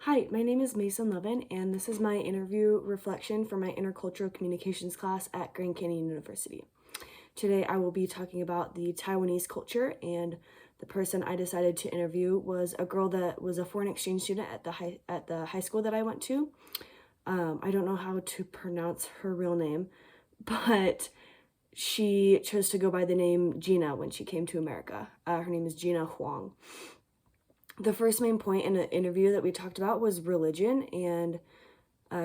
Hi, my name is Mason Levin, and this is my interview reflection for my Intercultural Communications class at Grand Canyon University. Today I will be talking about the Taiwanese culture, and the person I decided to interview was a girl that was a foreign exchange student at the high school that I went to. I don't know how to pronounce her real name, but she chose to go by the name Gina when she came to America. Her name is Gina Huang. The first main point in the interview that we talked about was religion, and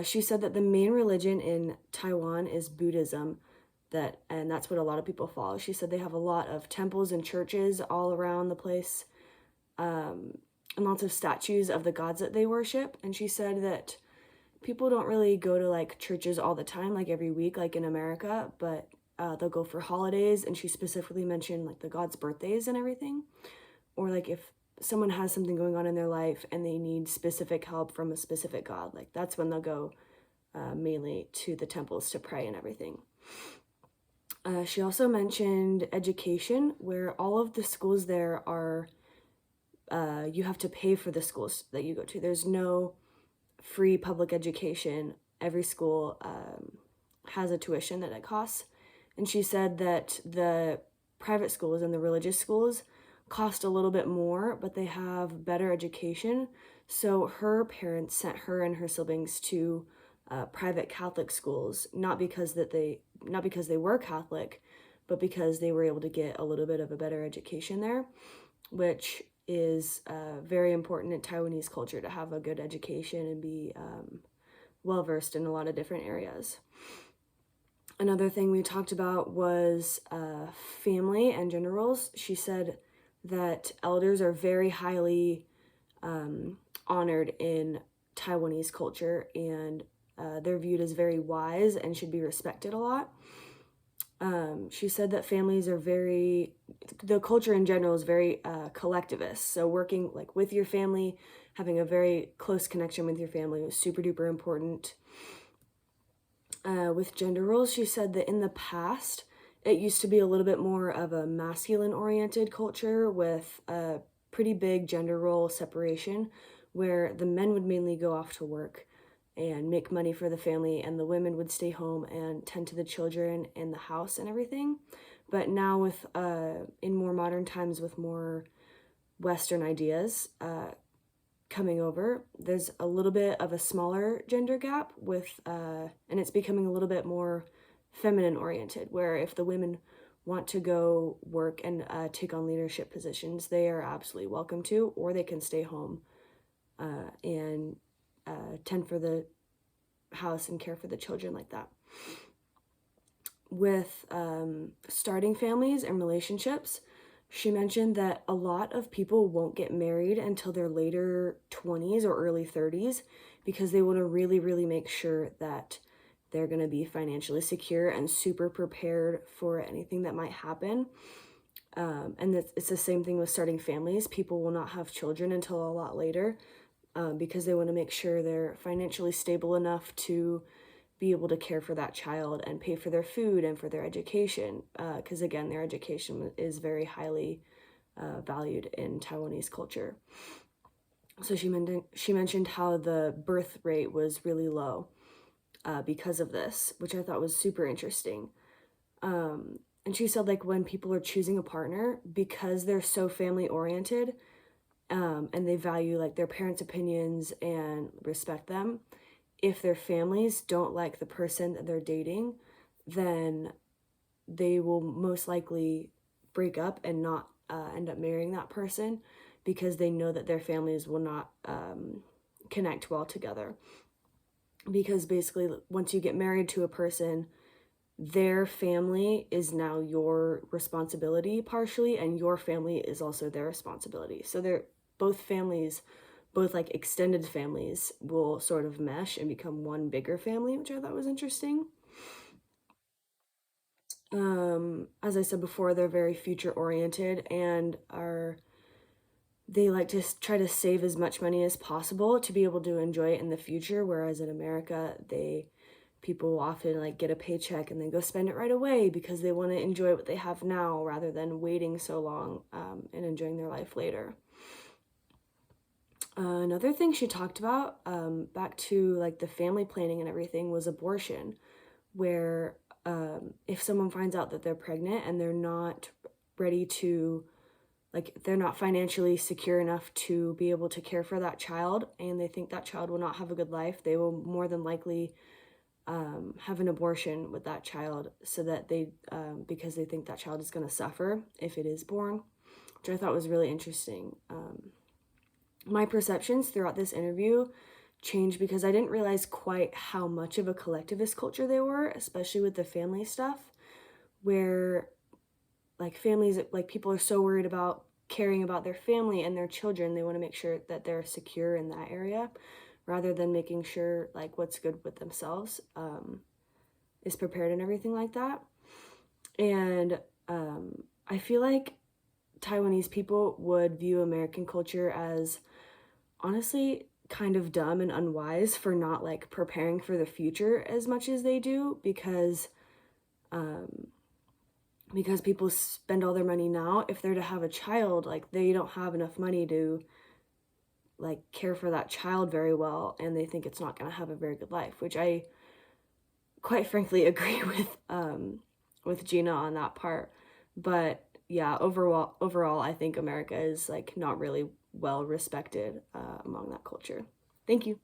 she said that the main religion in Taiwan is Buddhism, and that's what a lot of people follow. She said they have a lot of temples and churches all around the place, and lots of statues of the gods that they worship. And she said that people don't really go to like churches all the time, like every week, like in America, but they'll go for holidays. And she specifically mentioned like the gods' birthdays and everything, or like if someone has something going on in their life and they need specific help from a specific god, like that's when they'll go mainly to the temples to pray and everything. She also mentioned education, where all of the schools there are, you have to pay for the schools that you go to. There's no free public education. Every school has a tuition that it costs. And she said that the private schools and the religious schools cost a little bit more, but they have better education. So her parents sent her and her siblings to private Catholic schools, not because they were Catholic, but because they were able to get a little bit of a better education there, which is very important in Taiwanese culture, to have a good education and be well versed in a lot of different areas. Another thing we talked about was family and gender roles. She said that elders are very highly honored in Taiwanese culture, and they're viewed as very wise and should be respected a lot. She said that the culture in general is very collectivist. So working like with your family, having a very close connection with your family was super duper important. With gender roles, she said that in the past, it used to be a little bit more of a masculine-oriented culture with a pretty big gender role separation, where the men would mainly go off to work and make money for the family, and the women would stay home and tend to the children and the house and everything. But now with in more modern times, with more Western ideas coming over, there's a little bit of a smaller gender gap and it's becoming a little bit more feminine oriented, where if the women want to go work and take on leadership positions, they are absolutely welcome to, or they can stay home and tend for the house and care for the children like that. With starting families and relationships, she mentioned that a lot of people won't get married until their later 20s or early 30s, because they want to really, really make sure that they're going to be financially secure and super prepared for anything that might happen. And it's the same thing with starting families. People will not have children until a lot later because they want to make sure they're financially stable enough to be able to care for that child and pay for their food and for their education, because again, their education is very highly valued in Taiwanese culture. So she mentioned how the birth rate was really low because of this, which I thought was super interesting. And she said, like, when people are choosing a partner, because they're so family oriented and they value like their parents' opinions and respect them, if their families don't like the person that they're dating, then they will most likely break up and not end up marrying that person, because they know that their families will not connect well together. Because basically, once you get married to a person, their family is now your responsibility partially, and your family is also their responsibility. So they're both families, both like extended families, will sort of mesh and become one bigger family, which I thought was interesting. As I said before, they're very future oriented and they like to try to save as much money as possible to be able to enjoy it in the future. Whereas in America, people often like get a paycheck and then go spend it right away because they want to enjoy what they have now rather than waiting so long and enjoying their life later. Another thing she talked about, back to like the family planning and everything, was abortion, where if someone finds out that they're pregnant and they're not ready to, like, they're not financially secure enough to be able to care for that child, and they think that child will not have a good life, they will more than likely have an abortion with that child, so that because they think that child is going to suffer if it is born, which I thought was really interesting. My perceptions throughout this interview changed because I didn't realize quite how much of a collectivist culture they were, especially with the family stuff, where like families, like people are so worried about caring about their family and their children, they want to make sure that they're secure in that area rather than making sure like what's good with themselves is prepared and everything like that. And I feel like Taiwanese people would view American culture as honestly kind of dumb and unwise for not like preparing for the future as much as they do, because people spend all their money now. If they're to have a child, like they don't have enough money to like care for that child very well, and they think it's not going to have a very good life, which I quite frankly agree with Gina on that part. But yeah, overall I think America is like not really well respected among that culture. Thank you.